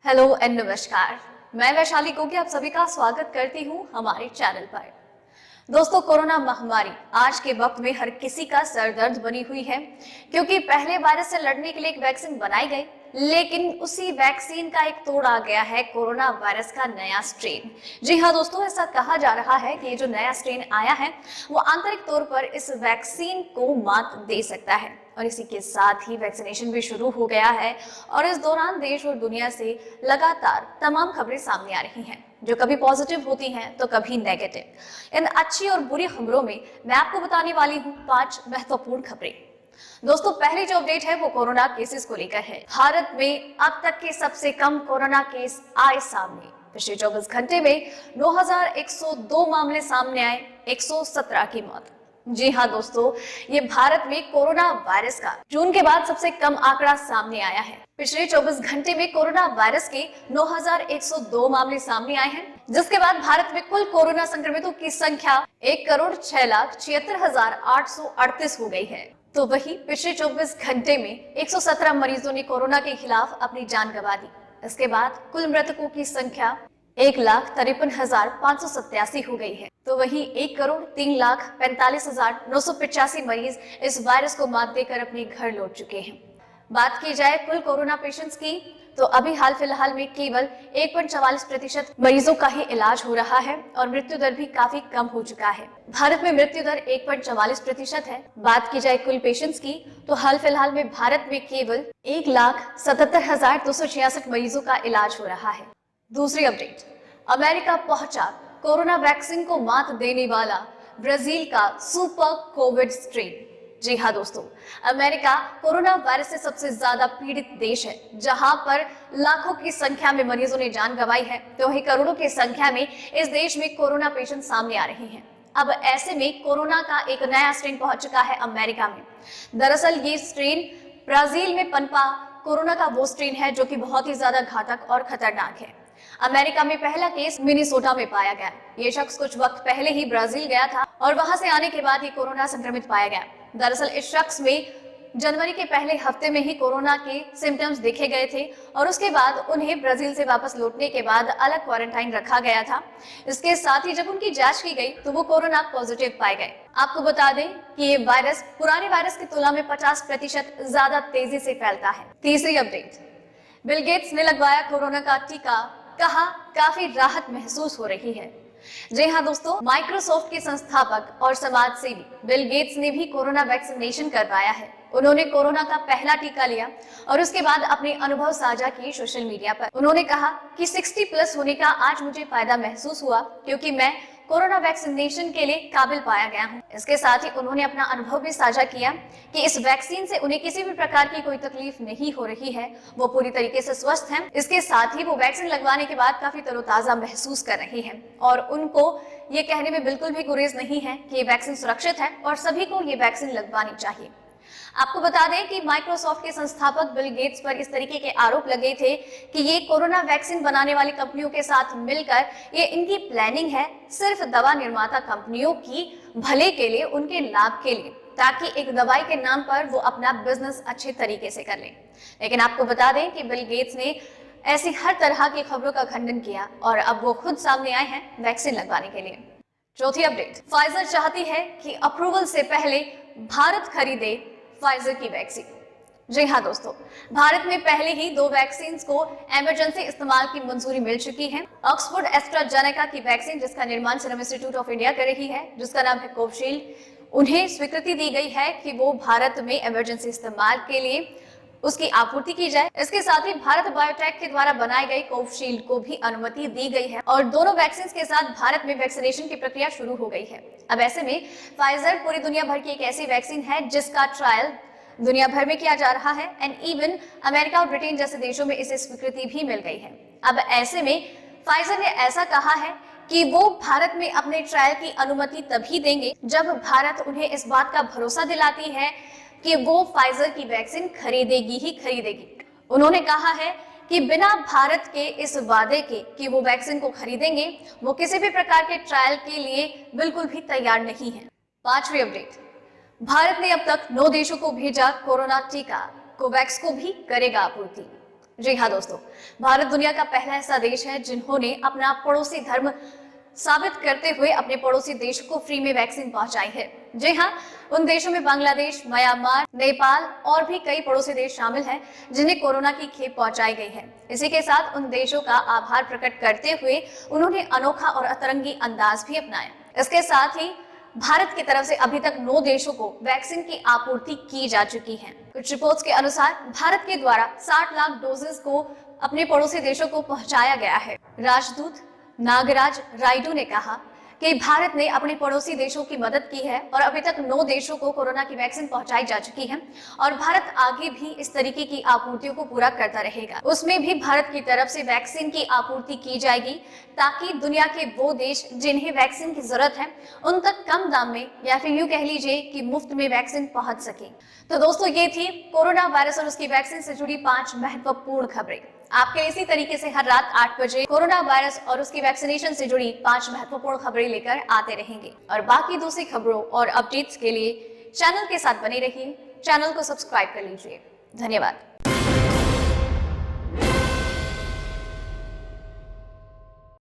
Hello and नमस्कार। मैं वैशाली गोगी आप सभी का स्वागत करती हूँ हमारे चैनल पर। दोस्तों, कोरोना महामारी आज के वक्त में हर किसी का सर दर्द बनी हुई है, क्योंकि पहले वायरस से लड़ने के लिए एक वैक्सीन बनाई गई, लेकिन उसी वैक्सीन का एक तोड़ आ गया है कोरोना वायरस का नया स्ट्रेन। जी हाँ दोस्तों, ऐसा कहा जा रहा है कि ये जो नया स्ट्रेन आया है वो आंतरिक तौर पर इस वैक्सीन को मात दे सकता है, और इसी के साथ ही वैक्सीनेशन भी शुरू हो गया है। और इस दौरान देश और दुनिया से लगातार तमाम खबरें सामने आ रही हैं, जो कभी पॉजिटिव होती हैं तो कभी नेगेटिव। इन अच्छी और बुरी खबरों में मैं आपको बताने वाली हूँ 5 महत्वपूर्ण खबरें। दोस्तों, पहली जो अपडेट है वो कोरोना केसेस को लेकर है। भारत में अब तक के सबसे कम कोरोना केस आए सामने। पिछले 24 घंटे में 9102 मामले सामने आए, 117 की मौत। जी हाँ दोस्तों, ये भारत में कोरोना वायरस का जून के बाद सबसे कम आंकड़ा सामने आया है। पिछले 24 घंटे में कोरोना वायरस के 9102 मामले सामने आए हैं, जिसके बाद भारत में कुल कोरोना संक्रमितों की संख्या 1,06,76,838 हो गई है। तो वही पिछले 24 घंटे में 117 मरीजों ने कोरोना के खिलाफ अपनी जान गंवा दी। इसके बाद कुल मृतकों की संख्या 1,53,587 हो गई है। तो वही 1,03,45,985 मरीज इस वायरस को मात देकर अपने घर लौट चुके हैं। बात की जाए कुल कोरोना पेशेंट्स की, तो अभी हाल फिलहाल में केवल 1.44% मरीजों का ही इलाज हो रहा है और मृत्यु दर भी काफी कम हो चुका है। भारत में मृत्यु दर 1.44% है। बात की जाए कुल पेशेंट्स की, तो हाल फिलहाल में भारत में केवल 1,77,266 मरीजों का इलाज हो रहा है। दूसरी अपडेट, अमेरिका पहुंचा कोरोना वैक्सीन को मात देने वाला ब्राजील का सुपर कोविड स्ट्रेन। जी हाँ दोस्तों, अमेरिका कोरोना वायरस से सबसे ज्यादा पीड़ित देश है, जहां पर लाखों की संख्या में मरीजों ने जान गंवाई है, तो वही करोड़ों की संख्या में इस देश में कोरोना पेशेंट सामने आ रहे हैं। अब ऐसे में कोरोना का एक नया स्ट्रेन पहुंच चुका है अमेरिका में। दरअसल ये स्ट्रेन ब्राजील में पनपा कोरोना का वो स्ट्रेन है जो कि बहुत ही ज्यादा घातक और खतरनाक है। अमेरिका में पहला केस मिनीसोटा में पाया गया। ये शख्स कुछ वक्त पहले ही ब्राजील गया था और वहां से आने के बाद ही कोरोना संक्रमित पाया गया। दरअसल इस शख्स में जनवरी के पहले हफ्ते में ही कोरोना के सिम्टम्स देखे गए थे और उसके बाद उन्हें ब्राजील से वापस लौटने के बाद अलग क्वारंटाइन रखा गया था। इसके साथ ही जब उनकी जांच की गई तो वो कोरोना पॉजिटिव पाए गए। आपको बता दें कि ये वायरस पुराने वायरस की तुलना में 50% ज्यादा तेजी से फैलता है। तीसरी अपडेट, बिल गेट्स ने लगवाया कोरोना का टीका, कहा काफी राहत महसूस हो रही है। जी हाँ दोस्तों, माइक्रोसॉफ्ट के संस्थापक और समाज सेवी बिल गेट्स ने भी कोरोना वैक्सीनेशन करवाया है। उन्होंने कोरोना का पहला टीका लिया और उसके बाद अपने अनुभव साझा किए सोशल मीडिया पर। उन्होंने कहा कि 60+ होने का आज मुझे फायदा महसूस हुआ, क्योंकि मैं कोरोना वैक्सीनेशन के लिए काबिल पाया गया हूं। इसके साथ ही उन्होंने अपना अनुभव भी साझा किया कि इस वैक्सीन से उन्हें किसी भी प्रकार की कोई तकलीफ नहीं हो रही है, वो पूरी तरीके से स्वस्थ हैं। इसके साथ ही वो वैक्सीन लगवाने के बाद काफी तरोताजा महसूस कर रही हैं और उनको ये कहने में बिल्कुल भी गुरेज नहीं है कि ये वैक्सीन सुरक्षित है और सभी को ये वैक्सीन लगवानी चाहिए। आपको बता दें कि माइक्रोसॉफ्ट के संस्थापक बिल गेट्स पर इस तरीके के आरोप लगे थे कि ये कोरोना वैक्सीन बनाने वाली कंपनियों के साथ मिलकर ये इनकी प्लानिंग है, सिर्फ दवा निर्माता कंपनियों की भले के लिए, उनके लाभ के लिए, ताकि एक दवाई के नाम पर वो अपना बिजनेस अच्छे तरीके से कर लें। लेकिन आपको बता दें कि बिल गेट्स ने ऐसी हर तरह की खबरों का खंडन किया और अब वो खुद सामने आए हैं वैक्सीन लगवाने के लिए। चौथी अपडेट, फाइजर चाहती है कि अप्रूवल से पहले भारत खरीदे फाइजर की वैक्सीन। जी हाँ दोस्तों, भारत में पहले ही 2 वैक्सीन को इमरजेंसी इस्तेमाल की मंजूरी मिल चुकी है। ऑक्सफोर्ड एस्ट्राजेनेका की वैक्सीन, जिसका निर्माण सीरम इंस्टीट्यूट ऑफ इंडिया कर रही है, जिसका नाम है कोविशील्ड, उन्हें स्वीकृति दी गई है कि वो भारत में इमरजेंसी इस्तेमाल के लिए उसकी आपूर्ति की जाए। इसके साथ ही भारत बायोटेक के द्वारा बनाई गई कोविशील्ड को भी अनुमति दी गई है और दोनों वैक्सीन के साथ भारत में वैक्सीनेशन की प्रक्रिया शुरू हो गई है। अब ऐसे में फाइजर पूरी दुनिया भर की एक ऐसी वैक्सीन है जिसका ट्रायल दुनिया भर में किया जा रहा है एंड इवन अमेरिका और ब्रिटेन जैसे देशों में इसे स्वीकृति भी मिल गई है। अब ऐसे में फाइजर ने ऐसा कहा है कि वो भारत में अपने ट्रायल की अनुमति तभी देंगे जब भारत उन्हें इस बात का भरोसा दिलाती है कि वो फाइजर की वैक्सीन खरीदेगी ही खरीदेगी। उन्होंने कहा है कि बिना भारत के इस वादे के कि वो वैक्सीन को खरीदेंगे, वो किसी भी प्रकार के ट्रायल के लिए बिल्कुल भी तैयार नहीं है। पांचवी अपडेट, भारत ने अब तक 9 देशों को भेजा कोरोना टीका, कोवैक्स को भी करेगा आपूर्ति। जी हाँ दोस्तों, भारत दुनिया का पहला ऐसा देश है जिन्होंने अपना पड़ोसी धर्म साबित करते हुए अपने पड़ोसी देश को फ्री में वैक्सीन पहुंचाई है। जी हाँ, उन देशों में बांग्लादेश, म्यांमार, नेपाल और भी कई पड़ोसी देश शामिल हैं जिन्हें कोरोना की खेप पहुंचाई गई है। इसी के साथ उन देशों का आभार प्रकट करते हुए उन्होंने अनोखा और अतरंगी अंदाज भी अपनाया। इसके साथ ही भारत की तरफ से अभी तक 9 देशों को वैक्सीन की आपूर्ति की जा चुकी है। कुछ रिपोर्ट्स के अनुसार भारत के द्वारा 60 लाख डोजेस को अपने पड़ोसी देशों को पहुंचाया गया है। राजदूत नागराज राइडू ने कहा कि भारत ने अपने पड़ोसी देशों की मदद की है और अभी तक 9 देशों को कोरोना की वैक्सीन पहुंचाई जा चुकी है और भारत आगे भी इस तरीके की आपूर्तियों को पूरा करता रहेगा। उसमें भी भारत की तरफ से वैक्सीन की आपूर्ति की जाएगी ताकि दुनिया के वो देश जिन्हें वैक्सीन की जरूरत है उन तक कम दाम में या फिर यूं कह लीजिए कि मुफ्त में वैक्सीन पहुंच सके। तो दोस्तों, ये थी कोरोना वायरस और उसकी वैक्सीन से जुड़ी 5 महत्वपूर्ण खबरें। आपके इसी तरीके से हर रात 8 बजे कोरोना वायरस और उसकी वैक्सीनेशन से जुड़ी 5 महत्वपूर्ण खबरें लेकर आते रहेंगे। और बाकी दूसरी खबरों और अपडेट्स के लिए चैनल के साथ बने रहिए। चैनल को सब्सक्राइब कर लीजिए। धन्यवाद।